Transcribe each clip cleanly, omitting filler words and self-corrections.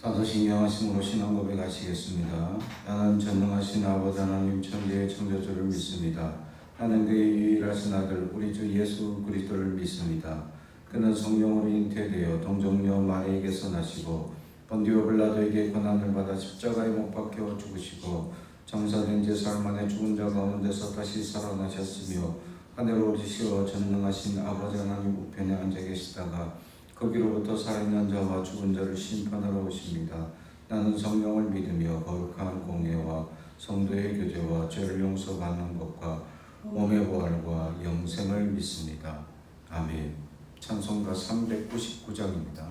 사도신경하심으로 신앙 고백하시겠습니다. 나는 전능하신 아버지 하나님 천지의 창조주를 믿습니다. 나는 그의 유일하신 아들 우리 주 예수 그리스도를 믿습니다. 그는 성령으로 잉태되어 동정녀 마리에게서 나시고 본디오 빌라도에게 고난을 받아 십자가에 못 박혀 죽으시고 장사된 지 사흘 만에 죽은 자 가운데서 다시 살아나셨으며 하늘로 오르시어 전능하신 아버지 하나님 우편에 앉아 계시다가 거기로부터 살아있는 자와 죽은 자를 심판하러 오십니다. 나는 성령을 믿으며 거룩한 공예와 성도의 교제와 죄를 용서받는 것과 몸의 부활과 영생을 믿습니다. 아멘. 찬송가 399장입니다.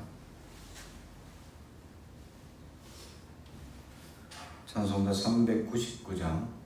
찬송가 399장.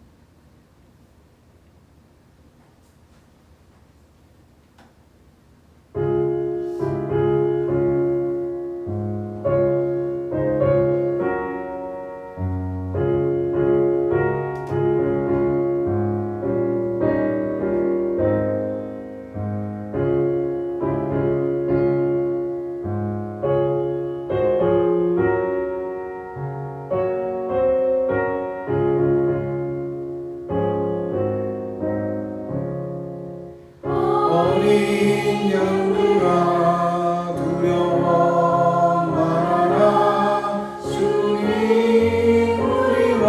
어린 양들아 두려워 말아라. 주님 우리와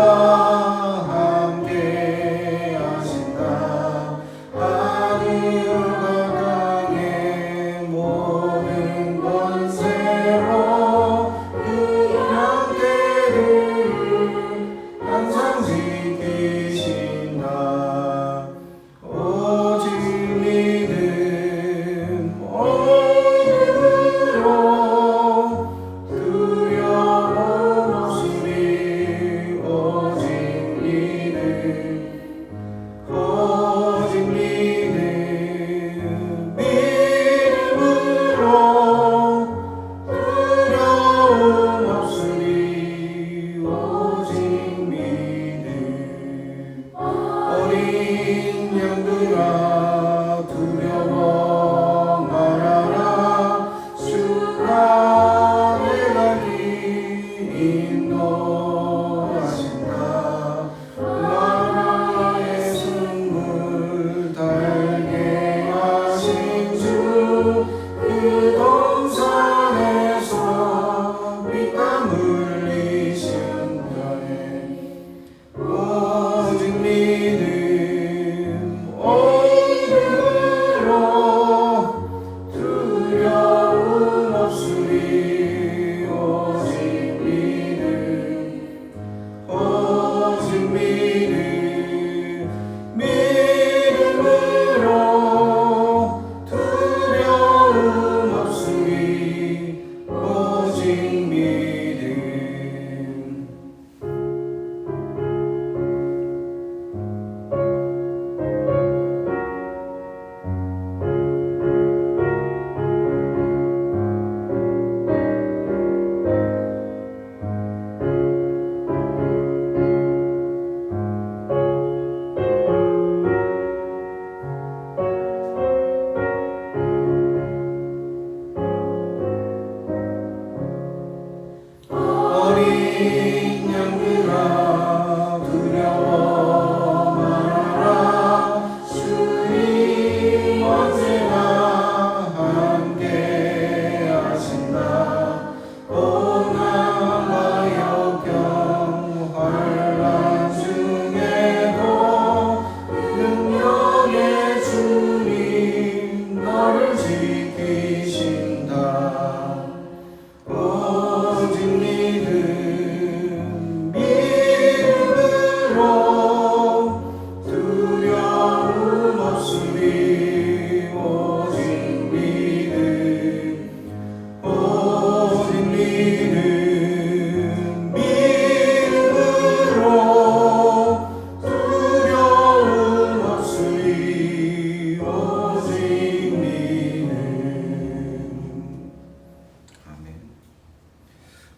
함께 하신다. 하늘과 땅의 모든 권세로 그 양떼들을 항상 지키신다. 오직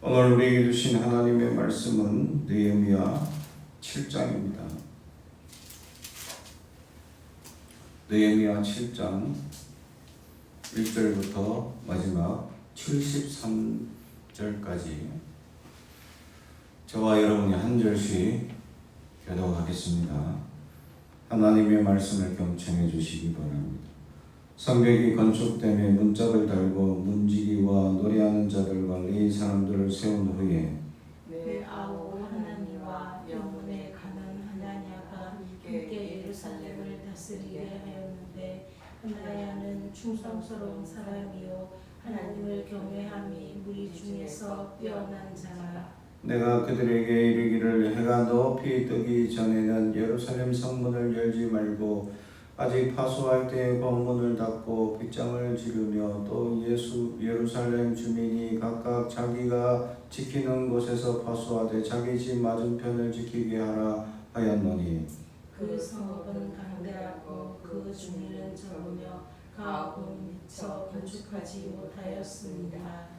오늘 우리에게 주신 하나님의 말씀은 느헤미야 7장입니다. 느헤미야 7장 1절부터 마지막 73절까지 저와 여러분이 한 절씩 교독하겠습니다. 하나님의 말씀을 경청해 주시기 바랍니다. 성벽이 건축됨에 문짝을 달고 문지기와 노래하는 자들과 레위 사람들을 세운 후에 내 아우 하나님과 영혼에 가는 하나냐가 함께 예루살렘을 다스리게 하였는데 하나야는 충성스러운 사람이요 하나님을 경외함이 무리 중에서 뛰어난 자라. 내가 그들에게 이르기를 해가 높이 뜨기 전에는 예루살렘 성문을 열지 말고 아직 파수할 때 건문을 닫고 빗장을 지르며 또 예루살렘 주민이 각각 자기가 지키는 곳에서 파수하되 자기 집 맞은편을 지키게 하라 하였노니 그 성읍은 강대하고 그 주민은 적으며 가옥은 미처 건축하지 못하였습니다.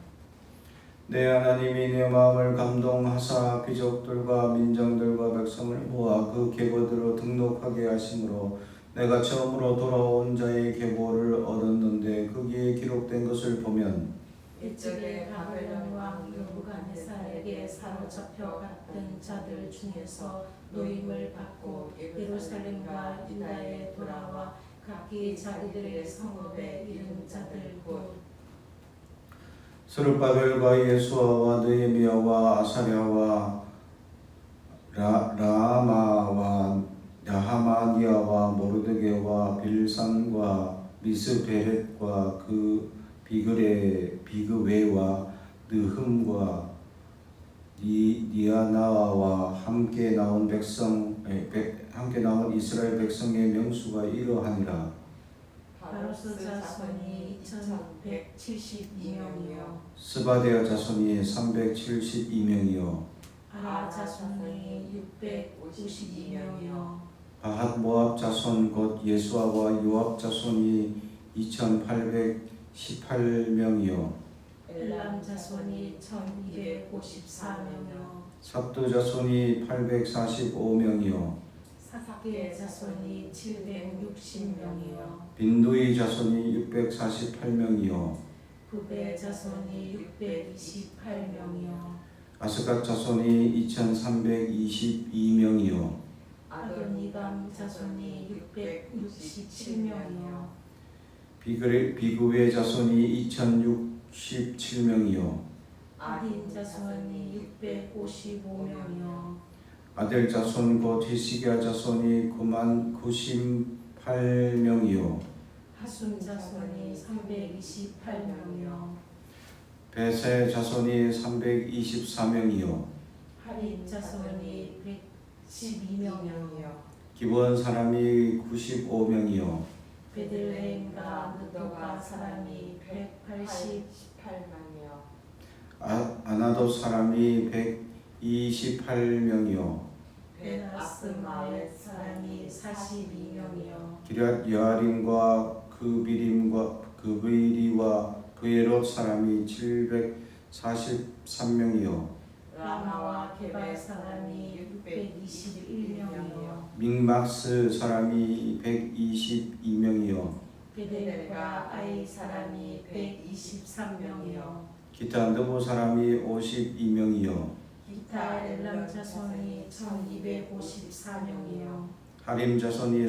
내 하나님이 내 마음을 감동하사 귀족들과 민정들과 백성을 모아 그 계보대로 등록하게 하심으로 내가 처음으로 돌아온 자의 계보를 얻었는데 거기에 기록된 것을 보면 이쪽에 바벨론 왕 느부갓네살에게 사로잡혀 갔던 자들 중에서 노임을 받고 예루살렘과 유다에 돌아와 각기 자기들의 성읍에 이른 자들 곧 스룹바벨과 예수아와 느헤미야와 아사랴와 라마와 야하마니아와 모르드게와 빌산과 미스베렛과 그 비그웨와 느흠과 니아나와 함께 나온 이스라엘 백성의 명수가 이러하니라. 바로스 자손이 2172명이요 스바데아 자손이 372명이요 아라 자손이 652명이요 바핫 모압 자손 곧 예수아와 요압 자손이 2818명이요 엘람 자손이 1254명이요 삽두 자손이 845명이요 사삭의 자손이 760명이요 빈두이 자손이 648명이요 구베 자손이 628명이요 아스갓 자손이 2322명이요 아도니감 자손이 667명이요 비그웨 자손이 2067명이요 아딘 자손이 655명이요 아델 자손 곧 히스기야 자손이 9098명이요 하순 자손이 328명이요 베세 자손이 324명이요 하립 자손이 112명이요 기브온 사람이 95명이요 베들레헴과 느도가 사람이 188명이요 아나도 사람이 128명이요 베나스마의 사람이 42명이요 기럇 여아림과 그 비리와 브에롯 사람이 743명이요 라마와 게발 사람이 621명이요 믹막스 사람이 122명이요 베델과 아이 사람이 123명이요 기타 느보 사람이 52명이요 기타 엘람 자손이 1254명이요 하림 자손이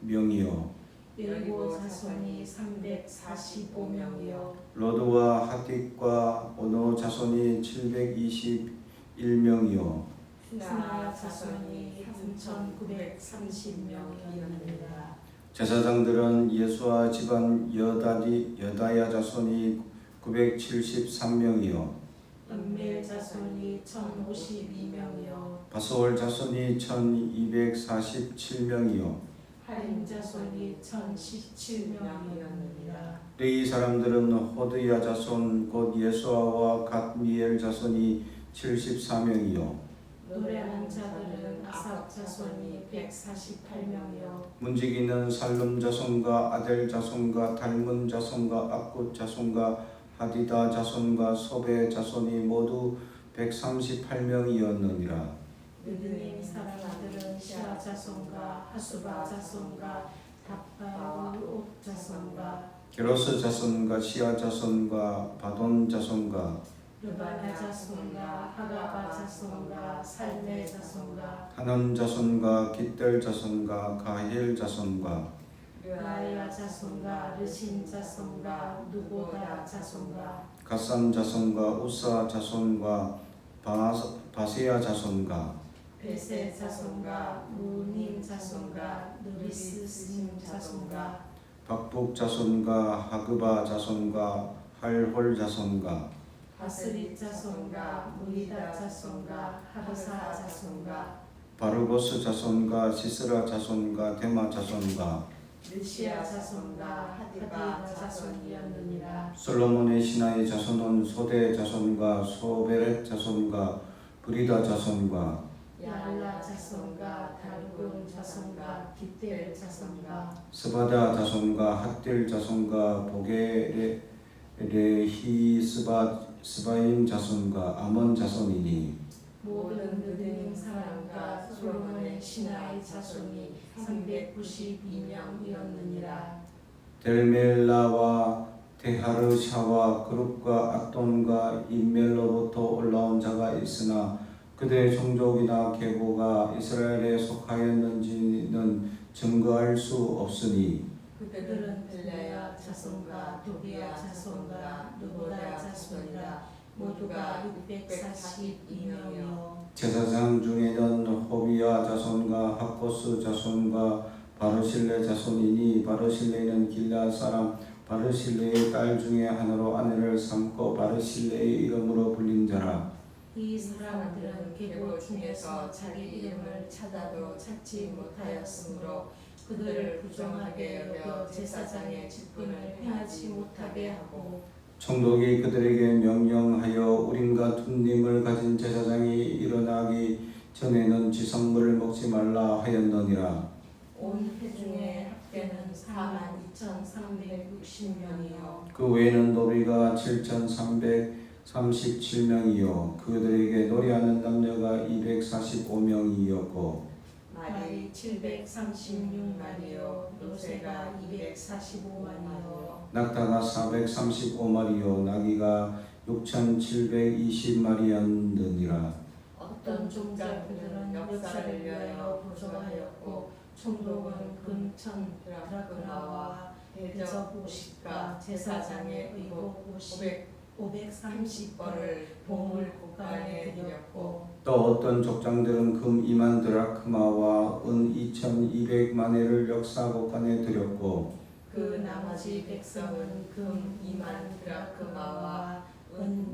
320명이요 일곱 자손이 345명이요 로드와 하틱과 오노 자손이 721명이요 수나 자손이 3930명이었느니라. 제사장들은 예수와 집안 여다야 자손이 973명이요 은밀 자손이 1052명이요 바소월 자손이 1247명이요 하림 자손이 1017명이었느니라. 레위 사람들은 호드야 자손 곧 예수아와 갓미엘 자손이 74명이요 노래하는 자들은 아삽 자손이 148명이요 문지기는 살룸 자손과 아델 자손과 달문 자손과 악굿 자손과 하디다 자손과 소베 자손이 모두 138명이었느니라. 느드님 사람들은 시아 자손과 하수바 자손과 답바울옷 자손과 게로스 자손과 시아 자손과 바돈 자손과 르바나 자손과 하가바 자손과 살메 자손과 하남 자손과 깃델 자손과 가힐 자손과 르아야 자손과 르신 자손과 누보다 자손과 가삼 자손과 우사 자손과 바세야 자손과 베세 자손과 무님 자손과 느리스심 자손과 박북 자손과 하그바 자손과 할홀 자손과 바스리 자손과 무이다 자손과 하르사 자손과 바르고스 자손과 시스라 자손과 데마 자손과 르시아 자손과 하디바 자손이었느니라. 솔로몬의 신하의 자손은 소대 자손과 소베렛 자손과 브리다 자손과 야알라 자손과 다르곤 자손과 깃델 자손과 스바다 자손과 핫딜 자손과 보게레히 스바임 자손과 아몬 자손이니 모든 느드님 사람과 솔로몬의 신하의 자손이 392명이었느니라. 델멜라와 데하르샤와 그룹과 악돈과 인멜로부터 올라온 자가 있으나 그들의 종족이나 계보가 이스라엘에 속하였는지는 증거할 수 없으니 그들은 벨레야 자손과 도비야 자손과 누보다 자손이라. 모두가 642명이요 제사장 중에는 호비야 자손과 학고스 자손과 바르실레 자손이니 바르실레는 길앗 사람 바르실레의 딸 중에 하나로 아내를 삼고 바르실레의 이름으로 불린 자라. 이 사람들은 계보 중에서 자기 이름을 찾아도 찾지 못하였으므로 그들을 부정하게 여겨 제사장의 직분을 행하지 못하게 하고 총독이 그들에게 명령하여 우림과 툰님을 가진 제사장이 일어나기 전에는 지성물을 먹지 말라 하였느니라. 온 회중의 합계는 42,360명이요 그 외에는 노비가 7,337명이요 그들에게 노래하는 남녀가 245명이었고 말이 736마리요 노새가 245마리요 낙타가 435마리요 나귀가 6,720마리였느니라. 어떤 종자들은 역사를 위하여 보조하였고 총독은 금 1,000드라크마와 대접 50과 제사장의 의복 530벌을 보물 국간에 드렸고 또 어떤 족장들은 금 2만 드라크마와 은 2,200마네를 역사곡간에 드렸고 그 나머지 백성은 금 2만 드라크마와 은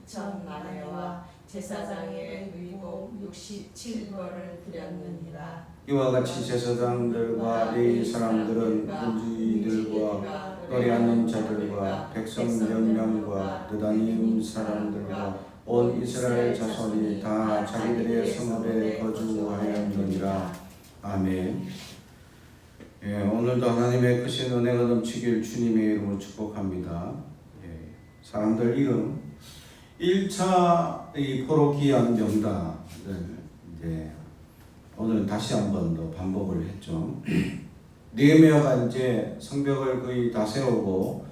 2,000마네와 제사장의 의복 67벌을 드렸느니라. 이와 같이 제사장들과 레위 사람들은 문지들과 노래하는 자들과 백성 몇 명과 느다님 사람들과 온 이스라엘 자손이 다 자기들의 성읍에 거주하였느니라. 아멘. 오늘도 하나님의 크신 은혜가 넘치길 주님의 이름으로 축복합니다. 사람들 이름 1차 이 포로기한 명단을 이제 오늘 다시 한번 더 반복을 했죠. 느헤미야가 이제 성벽을 거의 다 세우고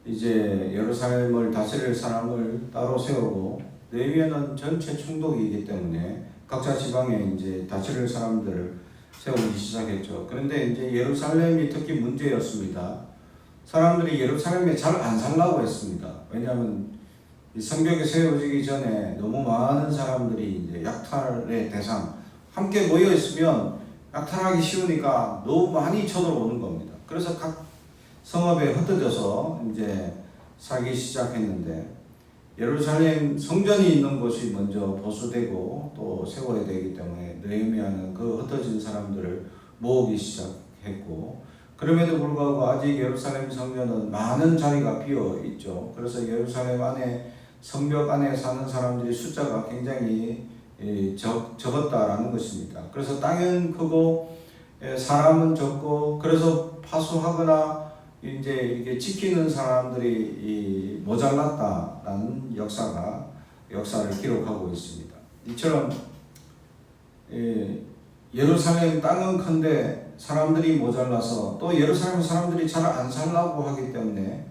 이제 예루살렘을 다스릴 사람을 따로 세우고 느헤미야는 전체 총독이기 때문에 각자 지방에 이제 다스릴 사람들을 세우기 시작했죠. 그런데 이제 예루살렘이 특히 문제였습니다. 사람들이 예루살렘에 잘 안 살라고 했습니다. 왜냐하면 이 성벽이 세워지기 전에 너무 많은 사람들이 이제 약탈의 대상 함께 모여 있으면 약탈하기 쉬우니까 너무 많이 쳐들어오는 겁니다. 그래서 각 성읍에 흩어져서 이제 살기 시작했는데 예루살렘 성전이 있는 곳이 먼저 보수되고 또 세워야 되기 때문에 느헤미야는 그 흩어진 사람들을 모으기 시작했고 그럼에도 불구하고 아직 예루살렘 성전은 많은 자리가 비어 있죠. 그래서 예루살렘 안에 성벽 안에 사는 사람들이 숫자가 굉장히 적었다라는 것입니다. 그래서 땅은 크고 사람은 적고 그래서 파수하거나 이제 이렇게 지키는 사람들이 모자랐다라는 역사를 기록하고 있습니다. 이처럼 예루살렘 땅은 큰데 사람들이 모자라서 또 예루살렘 사람들이 잘 안 살라고 하기 때문에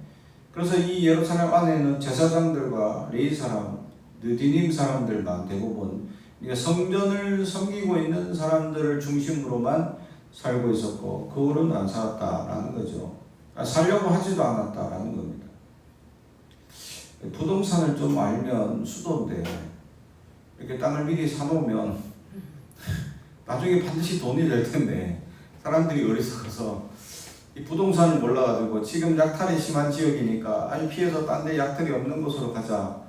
그래서 이 예루살렘 안에는 제사장들과 레위 사람 느디님 사람들만 대부분 성전을 섬기고 있는 사람들을 중심으로만 살고 있었고 그 후로는 안 살았다라는 거죠. 살려고 하지도 않았다라는 겁니다. 부동산을 좀 알면 수도인데 이렇게 땅을 미리 사놓으면 나중에 반드시 돈이 될 텐데 사람들이 어리석어서 이 부동산을 몰라가지고 지금 약탈이 심한 지역이니까 아니 피해서 딴 데 약탈이 없는 곳으로 가자.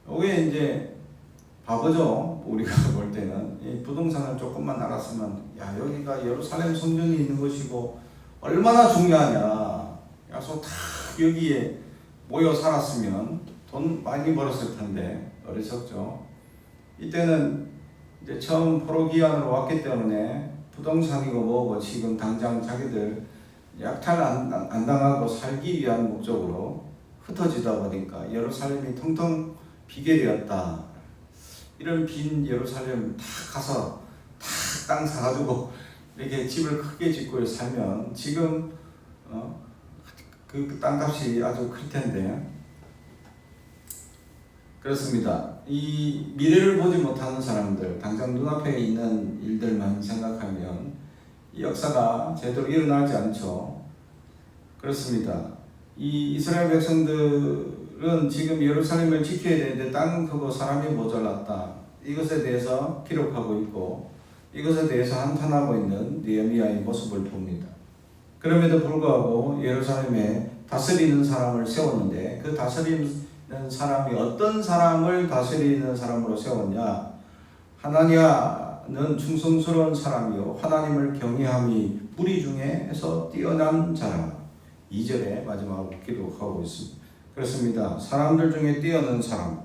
이게 이제 바보죠. 우리가 볼 때는 이 부동산을 조금만 알았으면 야 여기가 예루살렘 성전이 있는 것이고 얼마나 중요하냐. 야소 다 여기에 모여 살았으면 돈 많이 벌었을 텐데 어리석죠. 이때는 이제 처음 포로기한으로 왔기 때문에 부동산이고 뭐고 지금 당장 자기들 약탈 안 당하고 살기 위한 목적으로 흩어지다 보니까 예루살렘이 텅텅 비게 되었다. 이런 빈 예루살렘 다 가서 다 땅 사가지고 이렇게 집을 크게 짓고 살면 지금 그 땅값이 아주 클 텐데 그렇습니다. 이 미래를 보지 못하는 사람들, 당장 눈앞에 있는 일들만 생각하면 이 역사가 제대로 일어나지 않죠. 그렇습니다. 이 이스라엘 백성들은 지금 예루살렘을 지켜야 되는데 땅은 크고 사람이 모자랐다. 이것에 대해서 기록하고 있고 이것에 대해서 한탄하고 있는 느헤미야의 모습을 봅니다. 그럼에도 불구하고 예루살렘에 다스리는 사람을 세웠는데 그 다스리는 사람이 어떤 사람을 다스리는 사람으로 세웠냐? 하나냐는 충성스러운 사람이요 하나님을 경외함이 무리 중에서 뛰어난 자라. 2절에 마지막으로 기록하고 있습니다. 그렇습니다. 사람들 중에 뛰어난 사람,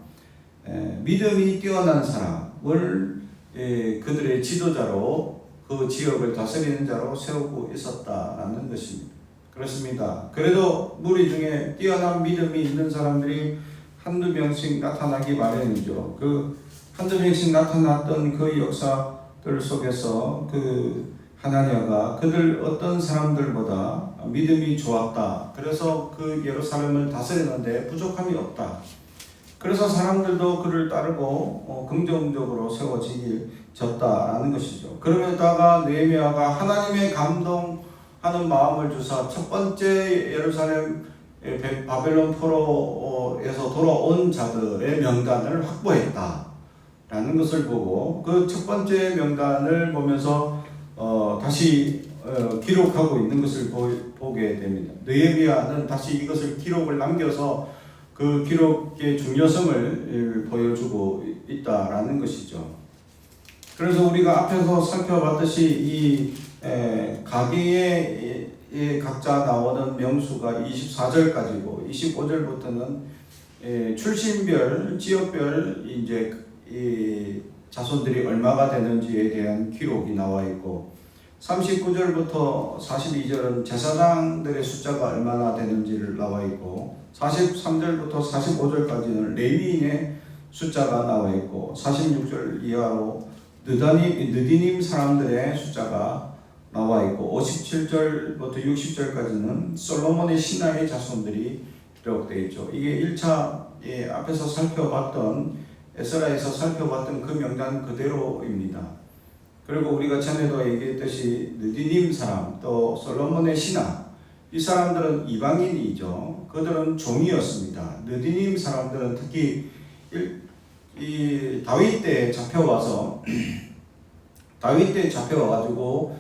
믿음이 뛰어난 사람을 그들의 지도자로 그 지역을 다스리는 자로 세우고 있었다라는 것입니다. 그렇습니다. 그래도 무리 중에 뛰어난 믿음이 있는 사람들이 한두 명씩 나타나기 마련이죠. 그 한두 명씩 나타났던 그 역사들 속에서 그 하나냐가 그들 어떤 사람들보다 믿음이 좋았다. 그래서 그 예루살렘을 다스리는데 부족함이 없다. 그래서 사람들도 그를 따르고 긍정적으로 세워지졌다라는 것이죠. 그러면다가 느헤미야가 하나님의 감동하는 마음을 주사 첫 번째 예루살렘 바벨론 포로에서 돌아온 자들의 명단을 확보했다라는 것을 보고 그 첫 번째 명단을 보면서 다시 기록하고 있는 것을 보게 됩니다. 느헤미야는 다시 이것을 기록을 남겨서 그 기록의 중요성을 보여주고 있다라는 것이죠. 그래서 우리가 앞에서 살펴봤듯이 이 가계의 각자 나오는 명수가 24절까지고 25절부터는 출신별, 지역별 이제 이 자손들이 얼마가 되는지에 대한 기록이 나와 있고 39절부터 42절은 제사장들의 숫자가 얼마나 되는지를 나와 있고 43절부터 45절까지는 레위인의 숫자가 나와 있고 46절 이하로 느디님 사람들의 숫자가 나와 있고 57절부터 60절까지는 솔로몬의 신하의 자손들이 기록되어 있죠. 이게 1차 앞에서 살펴봤던 에스라에서 살펴봤던 그 명단 그대로입니다. 그리고 우리가 전에도 얘기했듯이 느디님 사람 또 솔로몬의 신하 이 사람들은 이방인이죠. 그들은 종이었습니다. 느디님 사람들은 특히 이 다윗 때 잡혀와서 다윗 때 잡혀와가지고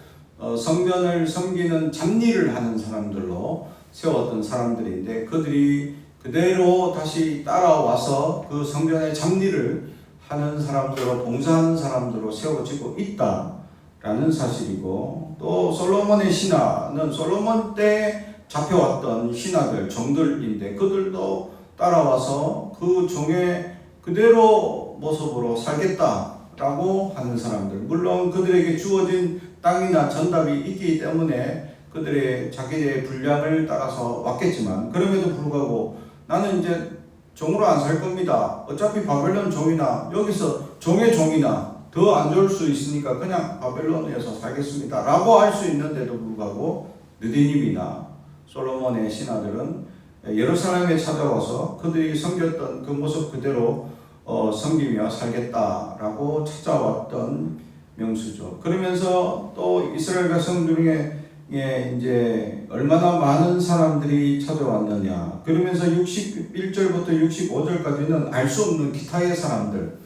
성전을 섬기는 잡일을 하는 사람들로 세웠던 사람들인데 그들이 그대로 다시 따라와서 그 성전의 잡일을 하는 사람들로 봉사하는 사람들로 세워지고 있다라는 사실이고 또 솔로몬의 신하는 솔로몬 때 잡혀왔던 신하들 종들인데 그들도 따라와서 그 종의 그대로 모습으로 살겠다라고 하는 사람들 물론 그들에게 주어진 땅이나 전답이 있기 때문에 그들의 자기의 분량을 따라서 왔겠지만 그럼에도 불구하고 나는 이제 종으로 안 살 겁니다. 어차피 바벨론 종이나 여기서 종의 종이나 더 안 좋을 수 있으니까 그냥 바벨론에서 살겠습니다 라고 할 수 있는데도 불구하고 느디님이나 솔로몬의 신하들은 예루살렘에 찾아와서 그들이 섬겼던 그 모습 그대로 섬기며 살겠다라고 찾아왔던 명수죠. 그러면서 또 이스라엘 백성 중에 이제 얼마나 많은 사람들이 찾아왔느냐. 그러면서 61절부터 65절까지는 알 수 없는 기타의 사람들.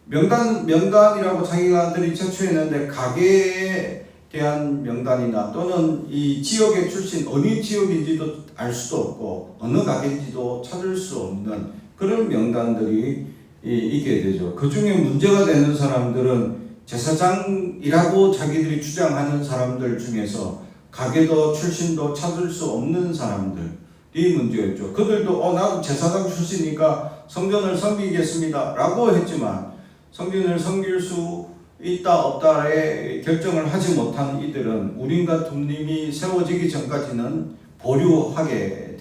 명단이라고 자기가들이 제출했는데 가게에 대한 명단이나 또는 이 지역의 출신 어느 지역인지도 알 수도 없고 어느 가게인지도 찾을 수 없는 그런 명단들이 있게 되죠. 그 중에 문제가 되는 사람들은 제사장이라고 자기들이 주장하는 사람들 중에서 가게도 출신도 찾을 수 없는 사람들이 문제였죠. 그들도 나도 제사장 출신이니까 성전을 섬기겠습니다 라고 했지만 성전을 섬길 수 있다 없다의 결정을 하지 못한 이들은 우림과 둠림이 세워지기 전까지는 보류하게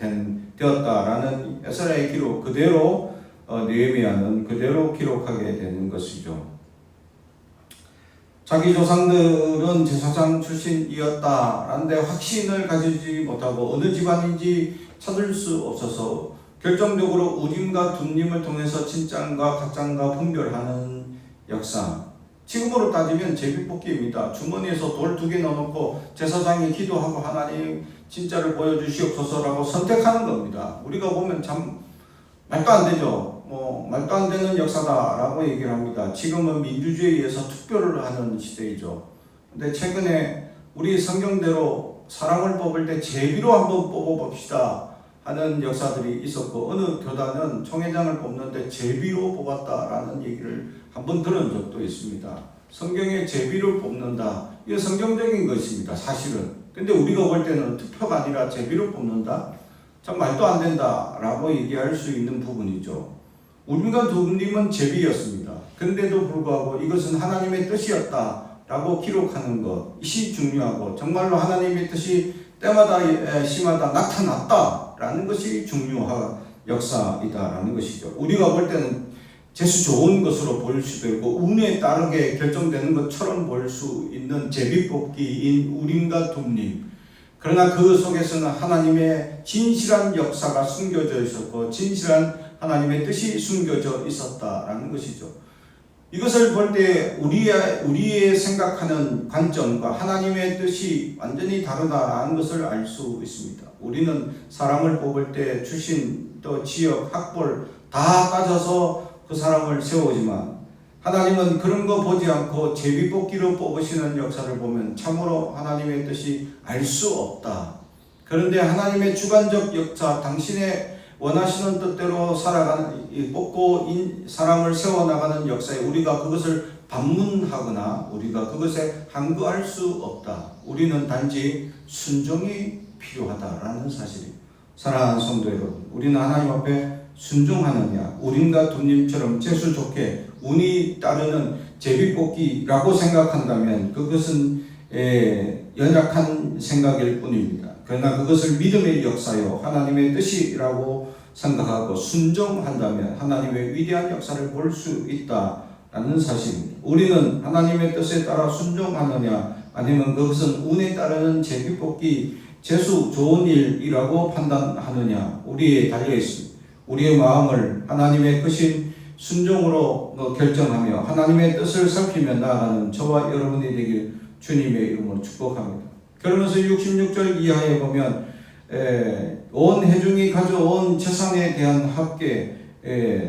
되었다라는 에스라의 기록 그대로 느헤미야는 그대로 기록하게 되는 것이죠. 자기 조상들은 제사장 출신이었다라는데 확신을 가지지 못하고 어느 집안인지 찾을 수 없어서 결정적으로 우림과 둠림을 통해서 진짠과 가짠과 분별하는 역사. 지금으로 따지면 제비뽑기입니다. 주머니에서 돌 2개 넣어놓고 제사장이 기도하고 하나님 진짜를 보여주시옵소서라고 선택하는 겁니다. 우리가 보면 참 말도 안 되죠. 말도 안 되는 역사다라고 얘기를 합니다. 지금은 민주주의에서 투표를 하는 시대이죠. 근데 최근에 우리 성경대로 사람을 뽑을 때 제비로 한번 뽑아봅시다 하는 역사들이 있었고 어느 교단은 총회장을 뽑는데 제비로 뽑았다라는 얘기를 한번 들은 적도 있습니다. 성경에 제비를 뽑는다. 이게 성경적인 것입니다. 사실은. 근데 우리가 볼 때는 투표가 아니라 제비로 뽑는다. 참 말도 안 된다라고 얘기할 수 있는 부분이죠. 우림과 둠림은 제비였습니다. 근데도 불구하고 이것은 하나님의 뜻이었다라고 기록하는 것이 중요하고 정말로 하나님의 뜻이 때마다 시마다 나타났다라는 것이 중요한 역사이다라는 것이죠. 우리가 볼 때는 재수 좋은 것으로 보일 수도 있고 운에 따르게 결정되는 것처럼 볼 수 있는 제비뽑기인 우림과 둠림. 그러나 그 속에서는 하나님의 진실한 역사가 숨겨져 있었고 진실한 하나님의 뜻이 숨겨져 있었다라는 것이죠. 이것을 볼 때 우리의 생각하는 관점과 하나님의 뜻이 완전히 다르다라는 것을 알 수 있습니다. 우리는 사람을 뽑을 때 출신 또 지역 학벌 다 따져서 그 사람을 세우지만 하나님은 그런 거 보지 않고 제비뽑기로 뽑으시는 역사를 보면 참으로 하나님의 뜻이 알 수 없다. 그런데 하나님의 주관적 역사, 당신의 원하시는 뜻대로 살아가는, 뽑고 사람을 세워나가는 역사에 우리가 그것을 반문하거나 우리가 그것에 항거할 수 없다. 우리는 단지 순종이 필요하다라는 사실입니다. 사랑하는 성도 여러분, 우리는 하나님 앞에 순종하느냐, 우림과 둠림처럼 재수 좋게 운이 따르는 제비뽑기라고 생각한다면 그것은 연약한 생각일 뿐입니다. 그러나 그것을 믿음의 역사요 하나님의 뜻이라고 생각하고 순종한다면 하나님의 위대한 역사를 볼 수 있다라는 사실입니다. 우리는 하나님의 뜻에 따라 순종하느냐 아니면 그것은 운에 따르는 제비뽑기 재수 좋은 일이라고 판단하느냐 우리에 달려 있습니다. 우리의 마음을 하나님의 크신 순종으로 결정하며 하나님의 뜻을 살피며 나아가는 저와 여러분이 되길 주님의 이름으로 축복합니다. 그러면서 66절 이하에 보면 온 회중이 가져온 재산에 대한 합계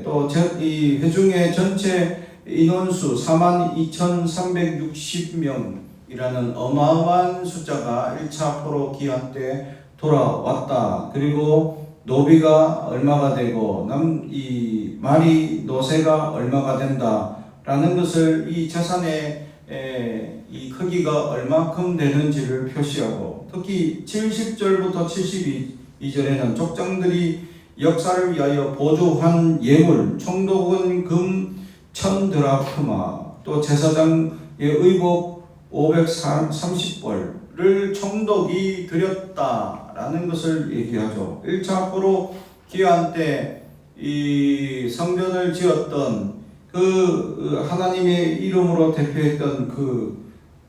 또 이 회중의 전체 인원수 42,360명이라는 어마어마한 숫자가 1차 포로 기한 때 돌아왔다. 그리고 노비가 얼마가 되고 이 말이 노새가 얼마가 된다라는 것을 이 재산의 이 크기가 얼마큼 되는지를 표시하고 특히 70절부터 72절에는 족장들이 역사를 위하여 보조한 예물 총독은 금 1000드라크마 또 제사장의 의복 530벌을 총독이 드렸다라는 것을 얘기하죠. 1차 포로 귀환 때 이 성전을 지었던 그 하나님의 이름으로 대표했던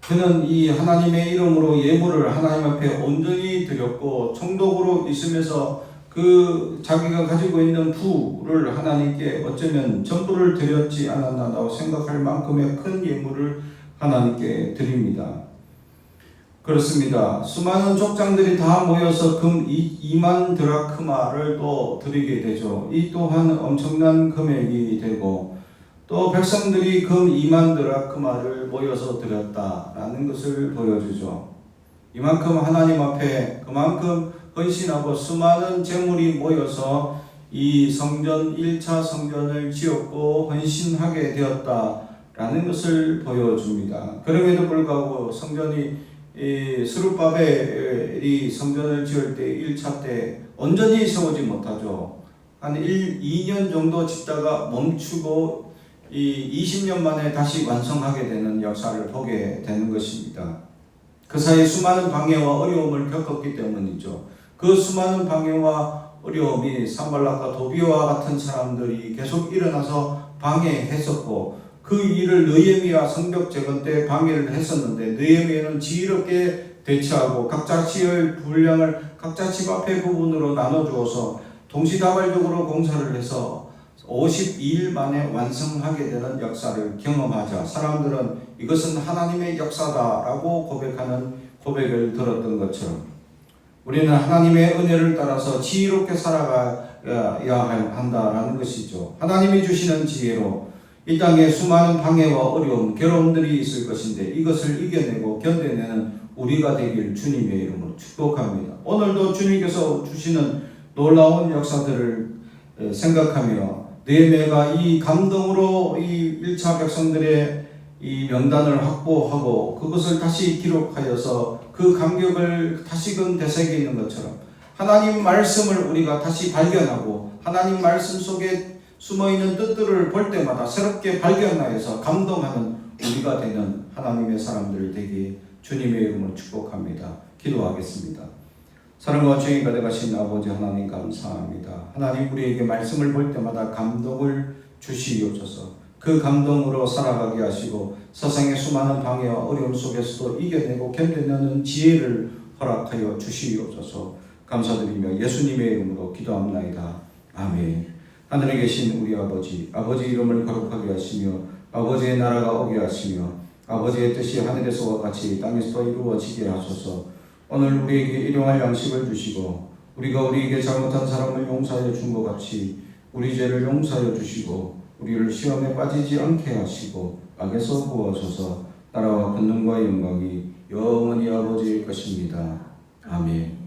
그는 이 하나님의 이름으로 예물을 하나님 앞에 온전히 드렸고 총독으로 있으면서 그 그 자기가 가지고 있는 부를 하나님께 어쩌면 전부를 드렸지 않았나라고 생각할 만큼의 큰 예물을 하나님께 드립니다. 그렇습니다. 수많은 족장들이 다 모여서 금 2만 드라크마를 또 드리게 되죠. 이 또한 엄청난 금액이 되고 또 백성들이 금 2만 드라크마를 모여서 드렸다라는 것을 보여주죠. 이만큼 하나님 앞에 그만큼 헌신하고 수많은 재물이 모여서 이 성전 1차 성전을 지었고 헌신하게 되었다라는 것을 보여줍니다. 그럼에도 불구하고 성전이 스룹바벨이 성전을 지을 때 1차 때 온전히 세우지 못하죠. 한 2년 정도 짓다가 멈추고 20년 만에 다시 완성하게 되는 역사를 보게 되는 것입니다. 그 사이 수많은 방해와 어려움을 겪었기 때문이죠. 그 수많은 방해와 어려움이 산발락과 도비와 같은 사람들이 계속 일어나서 방해했었고 그 일을 느헤미야 성벽 재건 때 방해를 했었는데 느헤미야는 지혜롭게 대처하고 각자 지을 분량을 각자 집 앞의 부분으로 나눠주어서 동시다발적으로 공사를 해서 52일 만에 완성하게 되는 역사를 경험하자 사람들은 이것은 하나님의 역사다라고 고백하는 고백을 들었던 것처럼 우리는 하나님의 은혜를 따라서 지혜롭게 살아가야 한다라는 것이죠. 하나님이 주시는 지혜로 이 땅에 수많은 방해와 어려움, 괴로움들이 있을 것인데 이것을 이겨내고 견뎌내는 우리가 되길 주님의 이름으로 축복합니다. 오늘도 주님께서 주시는 놀라운 역사들을 생각하며 느헤미야가 이 감동으로 이 1차 백성들의 이 명단을 확보하고 그것을 다시 기록하여서 그 감격을 다시금 되새기는 것처럼 하나님 말씀을 우리가 다시 발견하고 하나님 말씀 속에 숨어있는 뜻들을 볼 때마다 새롭게 발견하여서 감동하는 우리가 되는 하나님의 사람들 되기 주님의 이름으로 축복합니다. 기도하겠습니다. 사랑과 죄인 가득하신 아버지 하나님 감사합니다. 하나님 우리에게 말씀을 볼 때마다 감동을 주시옵소서. 그 감동으로 살아가게 하시고 세상의 수많은 방해와 어려움 속에서도 이겨내고 견뎌내는 지혜를 허락하여 주시옵소서. 감사드리며 예수님의 이름으로 기도합나이다. 아멘. 하늘에 계신 우리 아버지, 아버지 이름을 거룩하게 하시며 아버지의 나라가 오게 하시며 아버지의 뜻이 하늘에서와 같이 땅에서도 이루어지게 하소서. 오늘 우리에게 일용할 양식을 주시고 우리가 우리에게 잘못한 사람을 용서하여 준 것 같이 우리 죄를 용서하여 주시고 우리를 시험에 빠지지 않게 하시고 악에서 구하소서. 나라와 권능과 영광이 영원히 아버지일 것입니다. 아멘.